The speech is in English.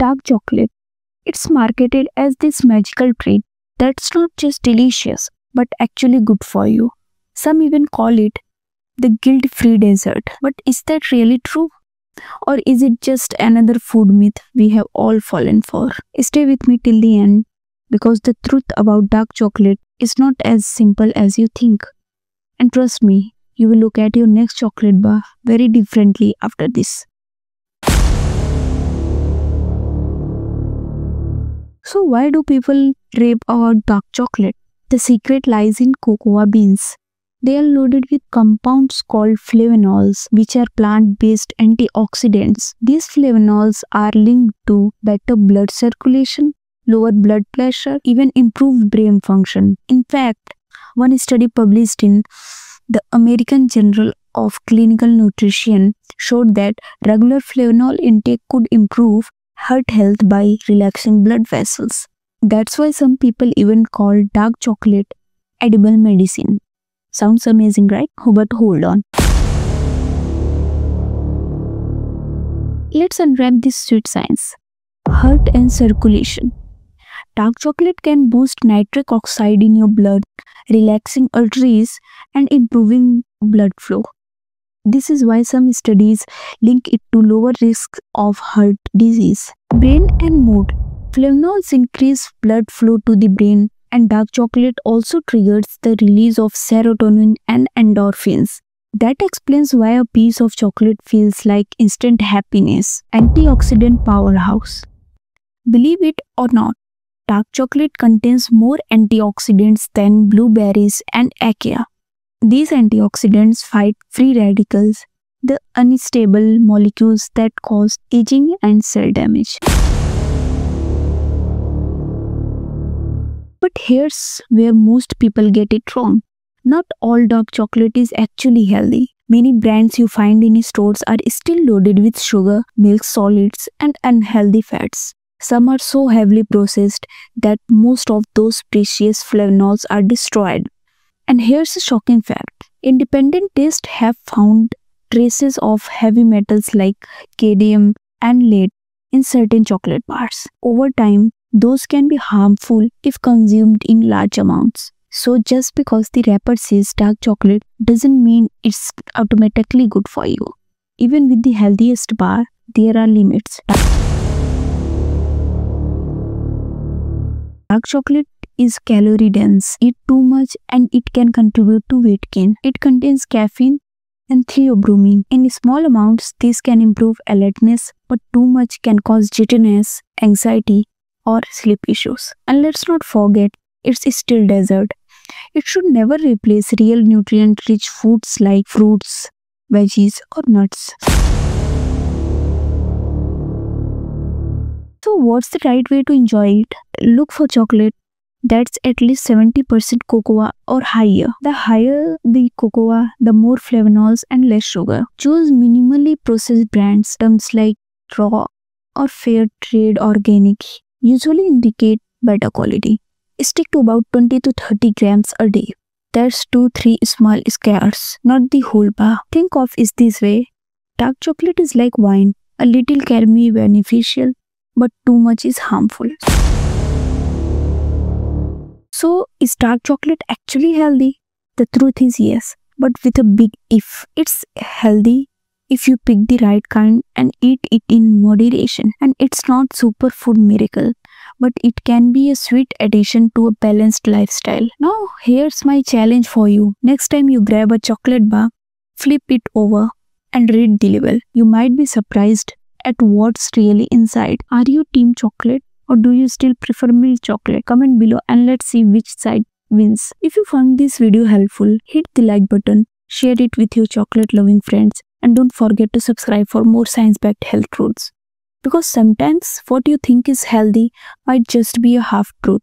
dark chocolate. It's marketed as this magical treat that's not just delicious but actually good for you. Some even call it the guilt-free dessert. But is that really true? Or is it just another food myth we have all fallen for? Stay with me till the end because the truth about dark chocolate is not as simple as you think. And trust me, you will look at your next chocolate bar very differently after this. So why do people rave about dark chocolate? The secret lies in cocoa beans. They are loaded with compounds called flavonols, which are plant-based antioxidants. These flavonols are linked to better blood circulation, lower blood pressure, even improved brain function. In fact, one study published in the American Journal of Clinical Nutrition showed that regular flavanol intake could improve heart health by relaxing blood vessels. That's why some people even call dark chocolate edible medicine. Sounds amazing, right? But hold on. Let's unwrap this sweet science. Heart and circulation. Dark chocolate can boost nitric oxide in your blood, relaxing arteries and improving blood flow. This is why some studies link it to lower risks of heart disease. Brain and mood. Flavonols increase blood flow to the brain, and dark chocolate also triggers the release of serotonin and endorphins. That explains why a piece of chocolate feels like instant happiness. Antioxidant powerhouse. Believe it or not, dark chocolate contains more antioxidants than blueberries and acai. These antioxidants fight free radicals, the unstable molecules that cause aging and cell damage. But here's where most people get it wrong. Not all dark chocolate is actually healthy. Many brands you find in stores are still loaded with sugar, milk solids, and unhealthy fats. Some are so heavily processed that most of those precious flavonols are destroyed. And here's a shocking fact. Independent tests have found traces of heavy metals like cadmium and lead in certain chocolate bars. Over time, those can be harmful if consumed in large amounts. So just because the wrapper says dark chocolate doesn't mean it's automatically good for you. Even with the healthiest bar, there are limits. Dark chocolate is calorie dense. Eat too much and it can contribute to weight gain. It contains caffeine and theobromine. In small amounts, this can improve alertness, but too much can cause jittiness, anxiety, or sleep issues. And let's not forget, it's still dessert. It should never replace real nutrient-rich foods like fruits, veggies, or nuts. So what's the right way to enjoy it? Look for chocolate that's at least 70% cocoa or higher. The higher the cocoa, the more flavonols and less sugar. Choose minimally processed brands. Terms like raw or fair trade organic usually indicate better quality. Stick to about 20 to 30 grams a day. That's 2-3 small squares, not the whole bar. Think of it this way. Dark chocolate is like wine. A little can be beneficial, but too much is harmful. So, is dark chocolate actually healthy? The truth is yes, but with a big if. It's healthy if you pick the right kind and eat it in moderation. And it's not superfood miracle, but it can be a sweet addition to a balanced lifestyle. Now, here's my challenge for you. Next time you grab a chocolate bar, flip it over and read the label. You might be surprised at what's really inside. Are you team chocolate or do you still prefer milk chocolate? Comment below and let's see which side wins. If you found this video helpful, hit the like button, share it with your chocolate loving friends, and don't forget to subscribe for more science-backed health truths. Because sometimes what you think is healthy might just be a half truth.